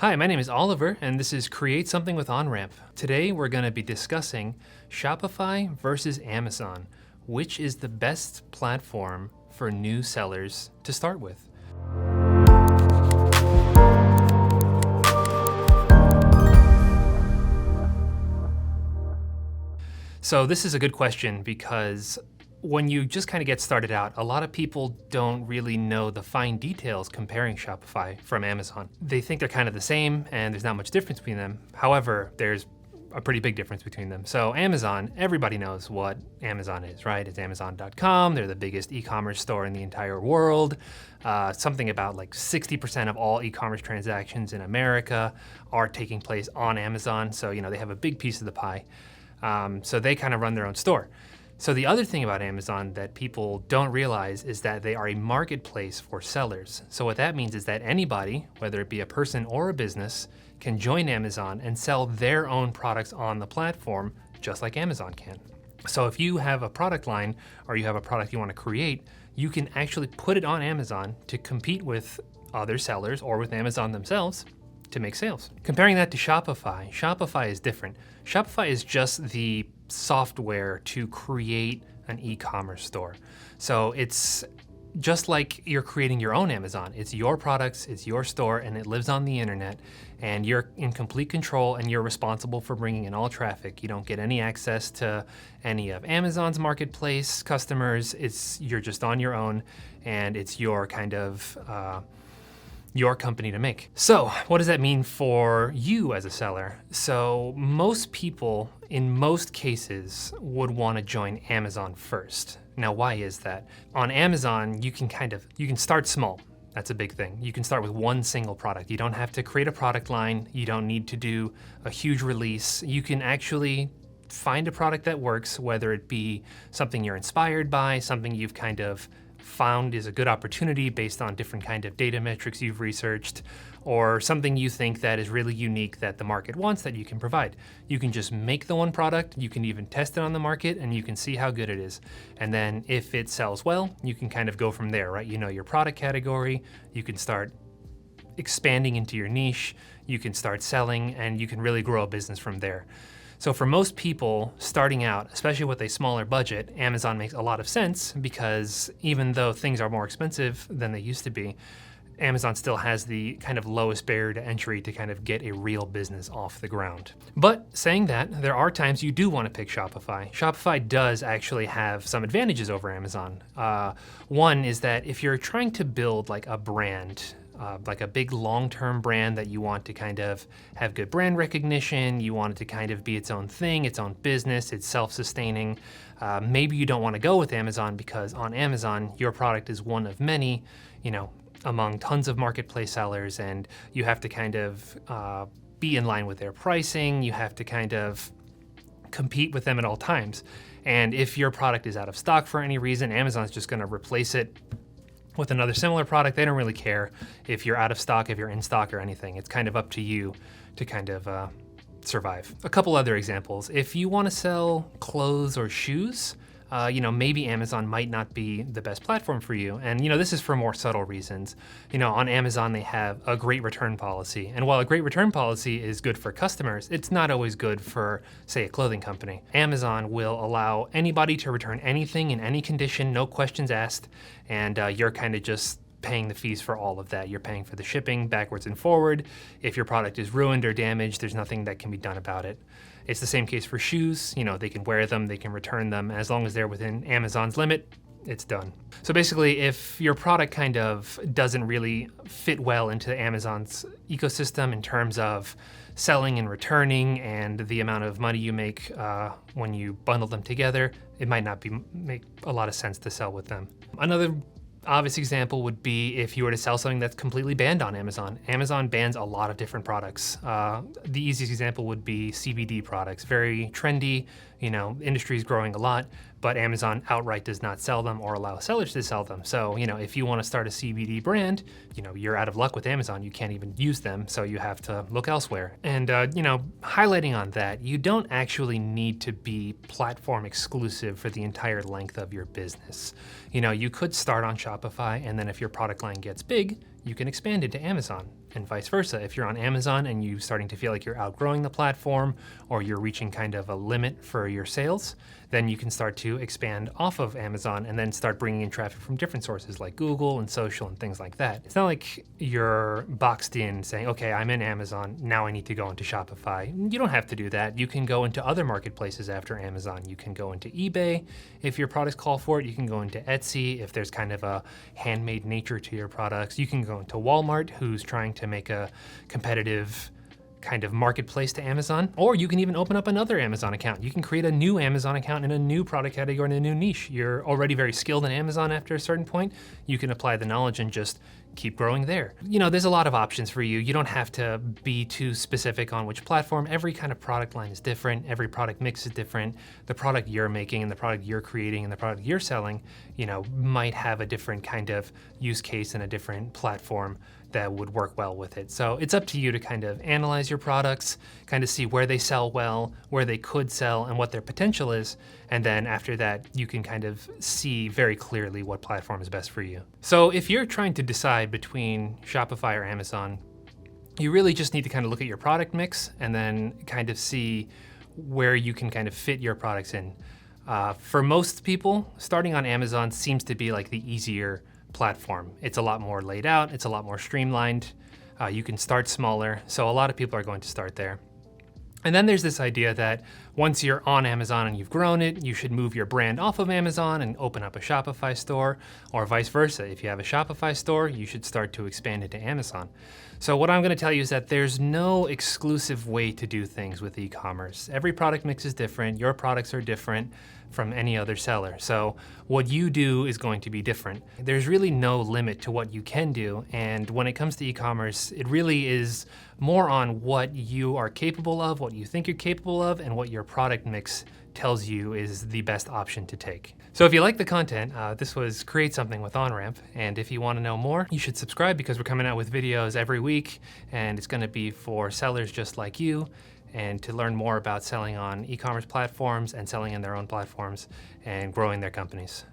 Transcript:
Hi, my name is Oliver, and this is Create Something with Onramp. Today, we're going to be discussing Shopify versus Amazon. Which is the best platform for new sellers to start with? So this is a good question because when you just kind of get started out, a lot of people don't really know the fine details comparing Shopify from Amazon. They think they're kind of the same and there's not much difference between them. However, there's a pretty big difference between them. So Amazon, everybody knows what Amazon is, right? It's Amazon.com. They're the biggest e-commerce store in the entire world. Something about like 60% of all e-commerce transactions in America are taking place on Amazon. So, they have a big piece of the pie. So they kind of run their own store. So the other thing about Amazon that people don't realize is that they are a marketplace for sellers. So what that means is that anybody, whether it be a person or a business, can join Amazon and sell their own products on the platform, just like Amazon can. So if you have a product line or you have a product you want to create, you can actually put it on Amazon to compete with other sellers or with Amazon themselves to make sales. Comparing that to Shopify, Shopify is different. Shopify is just the software to create an e-commerce store. So it's just like you're creating your own Amazon. It's your products, it's your store, and it lives on the internet, and you're in complete control and you're responsible for bringing in all traffic. You don't get any access to any of Amazon's marketplace customers. You're just on your own, and it's your kind of your company to make. So what does that mean for you as a seller? So most people, in most cases, would want to join Amazon first. Now, why is that? On Amazon, you can start small. That's a big thing. You can start with one single product. You don't have to create a product line. You don't need to do a huge release. You can actually find a product that works, whether it be something you're inspired by, something you've kind of found is a good opportunity based on different kind of data metrics you've researched, or something you think that is really unique that the market wants that you can provide. You can just make the one product, you can even test it on the market, and you can see how good it is. And then if it sells well, you can kind of go from there, right? You know your product category, you can start expanding into your niche, you can start selling, and you can really grow a business from there. So for most people starting out, especially with a smaller budget, Amazon makes a lot of sense because even though things are more expensive than they used to be, Amazon still has the kind of lowest barrier to entry to kind of get a real business off the ground. But saying that, there are times you do want to pick Shopify. Shopify does actually have some advantages over Amazon. One is that if you're trying to build like a brand, like a big long-term brand that you want to kind of have good brand recognition, you want it to kind of be its own thing, its own business, it's self-sustaining. Maybe you don't want to go with Amazon because on Amazon, your product is one of many, among tons of marketplace sellers, and you have to kind of be in line with their pricing. You have to kind of compete with them at all times. And if your product is out of stock for any reason, Amazon's just going to replace it with another similar product. They don't really care if you're out of stock, if you're in stock or anything. It's kind of up to you to kind of survive. A couple other examples. If you want to sell clothes or shoes, maybe Amazon might not be the best platform for you. And, this is for more subtle reasons. On Amazon, they have a great return policy. And while a great return policy is good for customers, it's not always good for, say, a clothing company. Amazon will allow anybody to return anything in any condition, no questions asked. And you're kind of just paying the fees for all of that. You're paying for the shipping backwards and forward. If your product is ruined or damaged, there's nothing that can be done about it. It's the same case for shoes. They can wear them, they can return them. As long as they're within Amazon's limit, it's done. So basically, if your product kind of doesn't really fit well into Amazon's ecosystem in terms of selling and returning and the amount of money you make when you bundle them together, it might not make a lot of sense to sell with them. Another obvious example would be if you were to sell something that's completely banned on Amazon. Amazon bans a lot of different products. The easiest example would be CBD products, very trendy, industry is growing a lot, but Amazon outright does not sell them or allow sellers to sell them. So, if you want to start a CBD brand, you're out of luck with Amazon. You can't even use them, so you have to look elsewhere. And, highlighting on that, you don't actually need to be platform exclusive for the entire length of your business. You could start on Shopify, and then if your product line gets big, you can expand into Amazon. and vice versa. If you're on Amazon and you're starting to feel like you're outgrowing the platform or you're reaching kind of a limit for your sales, then you can start to expand off of Amazon and then start bringing in traffic from different sources like Google and social and things like that. It's not like you're boxed in saying, okay, I'm in Amazon, now I need to go into Shopify. You don't have to do that. You can go into other marketplaces after Amazon. You can go into eBay if your products call for it. You can go into Etsy if there's kind of a handmade nature to your products. You can go into Walmart, who's trying to make a competitive kind of marketplace to Amazon, or you can even open up another Amazon account. You can create a new Amazon account in a new product category in a new niche. You're already very skilled in Amazon after a certain point. You can apply the knowledge and just keep growing there. You know, there's a lot of options for you. You don't have to be too specific on which platform. Every kind of product line is different. Every product mix is different. The product you're making and the product you're creating and the product you're selling, you know, might have a different kind of use case and a different platform that would work well with it. So it's up to you to kind of analyze your products, kind of see where they sell well, where they could sell, and what their potential is. And then after that, you can kind of see very clearly what platform is best for you. So if you're trying to decide between Shopify or Amazon, you really just need to kind of look at your product mix and then kind of see where you can kind of fit your products in. For most people, starting on Amazon seems to be like the easier platform. It's a lot more laid out, it's a lot more streamlined. You can start smaller, so a lot of people are going to start there. And then there's this idea that once you're on Amazon and you've grown it, you should move your brand off of Amazon and open up a Shopify store, or vice versa. If you have a Shopify store, you should start to expand it to Amazon. So what I'm going to tell you is that there's no exclusive way to do things with e-commerce. Every product mix is different. Your products are different from any other seller. So what you do is going to be different. There's really no limit to what you can do. And when it comes to e-commerce, it really is more on what you are capable of, what you think you're capable of, and what your product mix tells you is the best option to take. So if you like the content, this was Create Something with Onramp. And if you want to know more, you should subscribe because we're coming out with videos every week, and it's going to be for sellers just like you, and to learn more about selling on e-commerce platforms and selling in their own platforms and growing their companies.